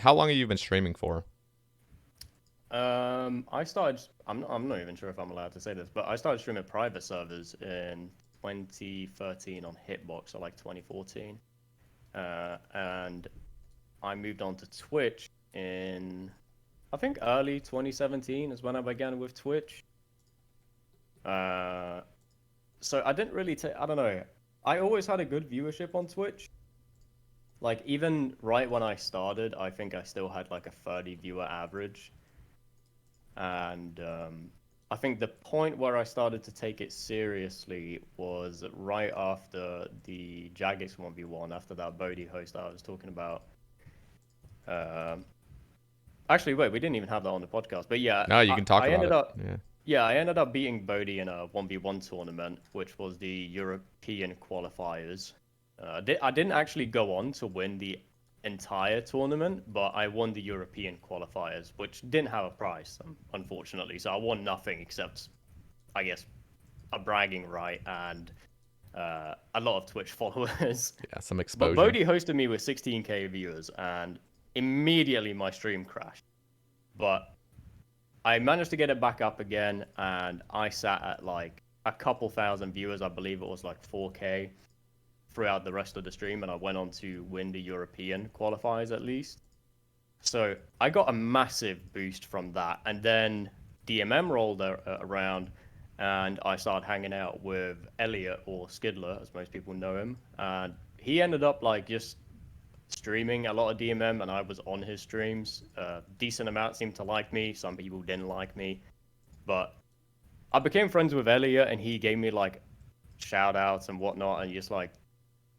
how long have you been streaming for? I started. I'm not even sure if I'm allowed to say this, but I started streaming private servers in 2013 on Hitbox, or like 2014. And I moved on to Twitch in, I think, early 2017 is when I began with Twitch. Uh, so I didn't really take. I don't know. I always had a good viewership on Twitch. Like even right when I started, I think I still had like a 30 viewer average. And I think the point where I started to take it seriously was right after the Jagex 1v1, after that Bodhi host I was talking about. Um, Actually, wait, we didn't even have that on the podcast. But yeah, No, you I, can talk I about ended it. up, Yeah. yeah, I ended up beating Bodhi in a 1v1 tournament, which was the European qualifiers. I didn't actually go on to win the entire tournament, but I won the European qualifiers, which didn't have a prize, unfortunately. So I won nothing except, I guess, a bragging right and a lot of Twitch followers. Yeah, some But exposure. Bodhi hosted me with 16K viewers, and immediately my stream crashed. But I managed to get it back up again, and I sat at like a couple thousand viewers. I believe it was like 4K throughout the rest of the stream, and I went on to win the European qualifiers at least. So I got a massive boost from that, and then DMM rolled around, and I started hanging out with Elliot, or Skidler, as most people know him, and he ended up like just streaming a lot of DMM, and I was on his streams. Decent amount seemed to like me. Some people didn't like me, but I became friends with Elliot, and he gave me like shout outs and whatnot, and he just like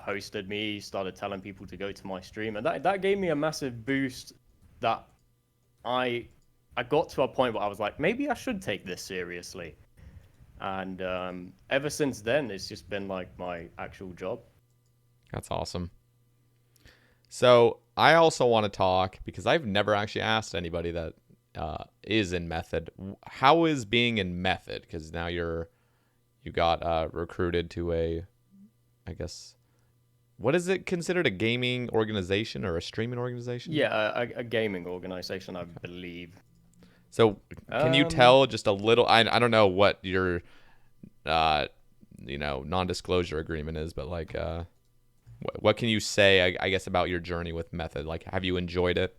hosted me. He started telling people to go to my stream, and that gave me a massive boost. That I I got to a point where I was like, maybe I should take this seriously. And ever since then, it's just been like my actual job. That's awesome. So I also want to talk because I've never actually asked anybody that is in Method. How is being in Method? Because now you got recruited to a, I guess, what is it considered, a gaming organization or a streaming organization? Yeah, a gaming organization, I believe. So can you Um, tell just a little? I don't know what your uh, non-disclosure agreement is, but like what can you say? I guess about your journey with Method. Like, have you enjoyed it?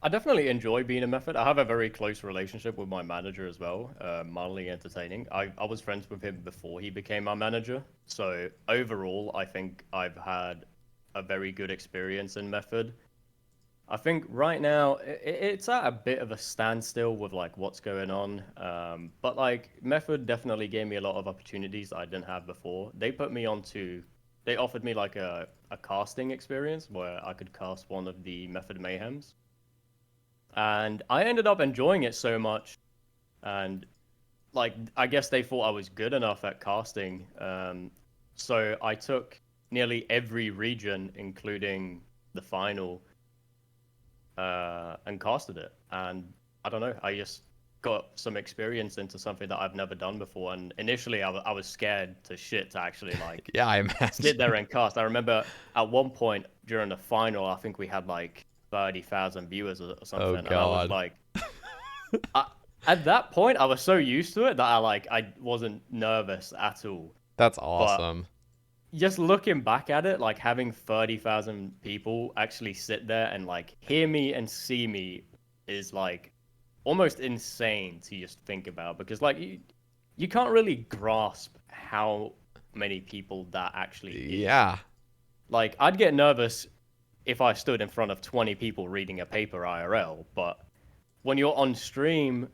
I definitely enjoy being a Method. I have a very close relationship with my manager as well, Mildly Entertaining. I was friends with him before he became my manager. So overall, I think I've had a very good experience in Method. I think right now it's at a bit of a standstill with like what's going on. But like Method definitely gave me a lot of opportunities that I didn't have before. They offered me like a casting experience where I could cast one of the Method Mayhems. And I ended up enjoying it so much. And like, I guess they thought I was good enough at casting. So I took nearly every region, including the final, and casted it. And I don't know, I just got some experience into something that I've never done before. And initially, I was scared to shit to actually like Yeah, I sit there imagine. and cast. I remember at one point during the final, I think we had like 30,000 viewers or Oh something, and I was God, like, I, at that point, I was so used to it that I wasn't nervous at all. that's But awesome. just looking back at it, like having 30,000 people actually sit there and like hear me and see me is like almost insane to just think about, because like you can't really grasp how many people that actually is. Yeah, Like I'd get nervous if I stood in front of 20 people reading a paper IRL, but when you're on stream,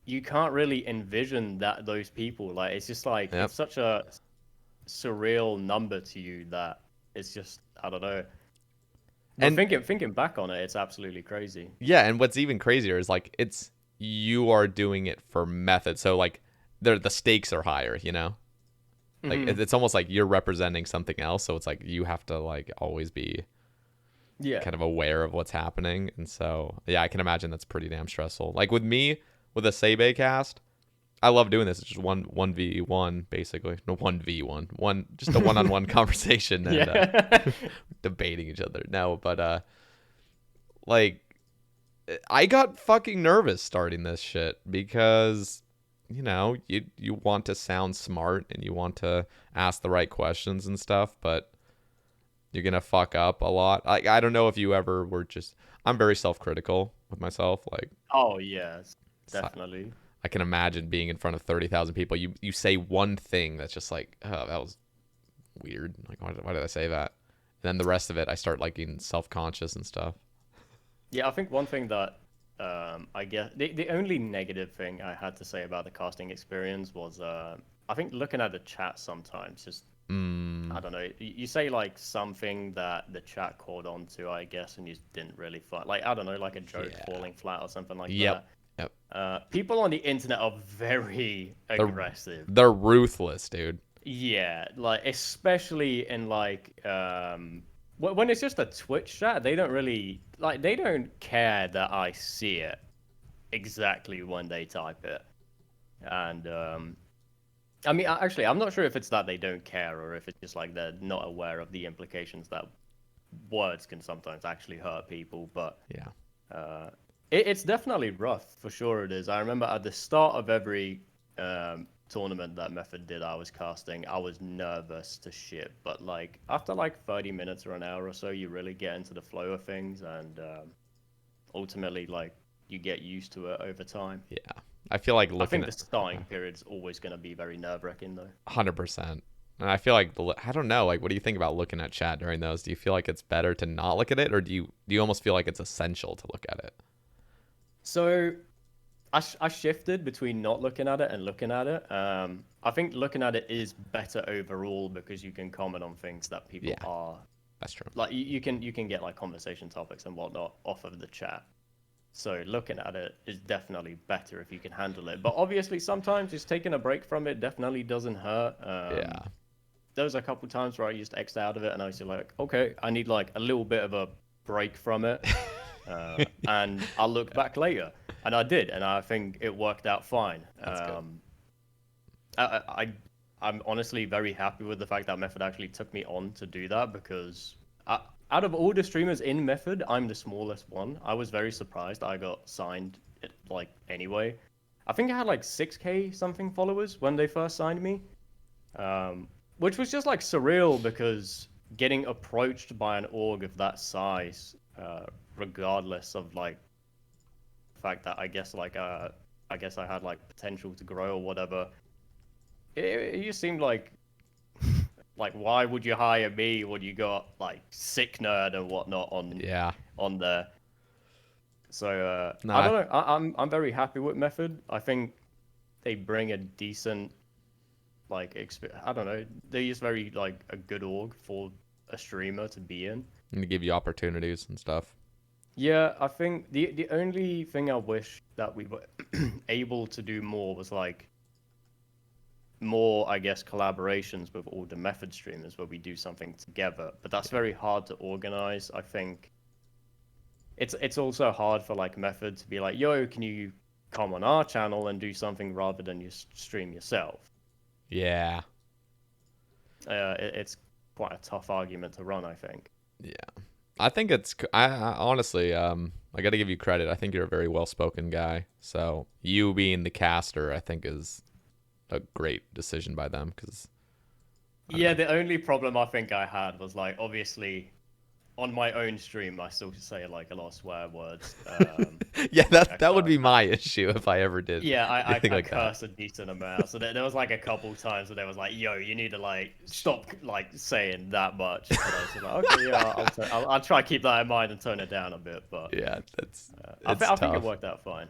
you can't really envision that those people, like it's just like yep. it's such a surreal number to you that it's just I don't know. But And thinking back on it, it's absolutely crazy. yeah, and what's even crazier is like it's you are doing it for Method, so like the stakes are higher. Like Hmm. it's almost like you're representing something else, so it's like you have to like always be Yeah. kind of aware of what's happening. And so yeah, I can imagine that's pretty damn stressful. Like with me, with a Sebe cast, I love doing this. It's just one v one basically, no 1v1, one just a one on one conversation and Yeah. debating each other. No, but like I got fucking nervous starting this shit because you want to sound smart and you want to ask the right questions and stuff, but you're gonna fuck up a lot. Like I don't know if you ever were just. I'm very self-critical with myself. Like Oh yes, so definitely. I can imagine being in front of 30,000 people. You say one thing that's just like, oh, that was weird. Like why did I say that? And then the rest of it, I start like getting self-conscious and stuff. Yeah, I think one thing that I guess the only negative thing I had to say about the casting experience was I think looking at the chat sometimes just Mm, I don't know. You say like something that the chat caught on to, I guess, and you didn't really find like I don't know, like a joke yeah. falling flat or something like Yep. that. Yep. People on the internet are very They're aggressive. they're ruthless, dude. Yeah, like especially in like when it's just a Twitch chat, they don't really like they don't care that I see it exactly when they type it. And I mean, actually, I'm not sure if it's that they don't care or if it's just like they're not aware of the implications that words can sometimes actually hurt people. But Yeah. it's definitely rough for sure. It is. I remember at the start of every tournament that Method did, I was casting. I was nervous to shit, but like after like 30 minutes or an hour or so, you really get into the flow of things, and ultimately, like you get used to it over time. Yeah. I feel like I looking think the at starting period's always going to be very nerve-wracking, though. 100%. And I feel like I don't know. Like, what do you think about looking at chat during those? Do you feel like it's better to not look at it, or do you almost feel like it's essential to look at it? So I shifted between not looking at it and looking at it. I think looking at it is better overall because you can comment on things that people Yeah, are that's true. like. You can get like conversation topics and whatnot off of the chat. So looking at it is definitely better if you can handle it. But obviously, sometimes just taking a break from it definitely doesn't hurt. Yeah. There was a couple times where I just X'd out of it and I was just like, okay, I need like a little bit of a break from it. And I'll look back later. And I did, and I think it worked out fine. That's good. I'm honestly very happy with the fact that Method actually took me on to do that because out of all the streamers in Method, I'm the smallest one. I was very surprised I got signed like anyway. I think I had like 6K something followers when they first signed me, which was just like surreal because getting approached by an org of that size, regardless of like the fact that I guess I had like potential to grow or whatever. It just seemed like why would you hire me when you got like sick nerd and whatnot Yeah. on there? So I Nah. don't know. I'm very happy with Method. I think they bring a decent like I don't know. They're just very like a good org for a streamer to be in. And to give you opportunities and stuff. Yeah, I think the only thing I wish that we were able to do more was like more, I guess, collaborations with all the Method streamers where we do something together. But that's very hard to organize. I think it's also hard for like Method to be like, yo, can you come on our channel and do something rather than you stream yourself? Yeah. It's quite a tough argument to run, I think. Yeah. I think I honestly, I got to give you credit. I think you're a very well-spoken guy. So you being the caster, I think is a great decision by them because I don't Yeah, know. the only problem I think I had was like obviously on my own stream I still say like a lot of swear words. Yeah, Like I that would curse. be my issue if I ever did Yeah, anything I like that. curse a decent amount. So there was like a couple times where there was like, "Yo, you need to like stop like saying that much." And I was just like, "Okay, yeah, I'll try to keep that in mind and tone it down a bit." But Yeah, I it's think it tough. worked out fine.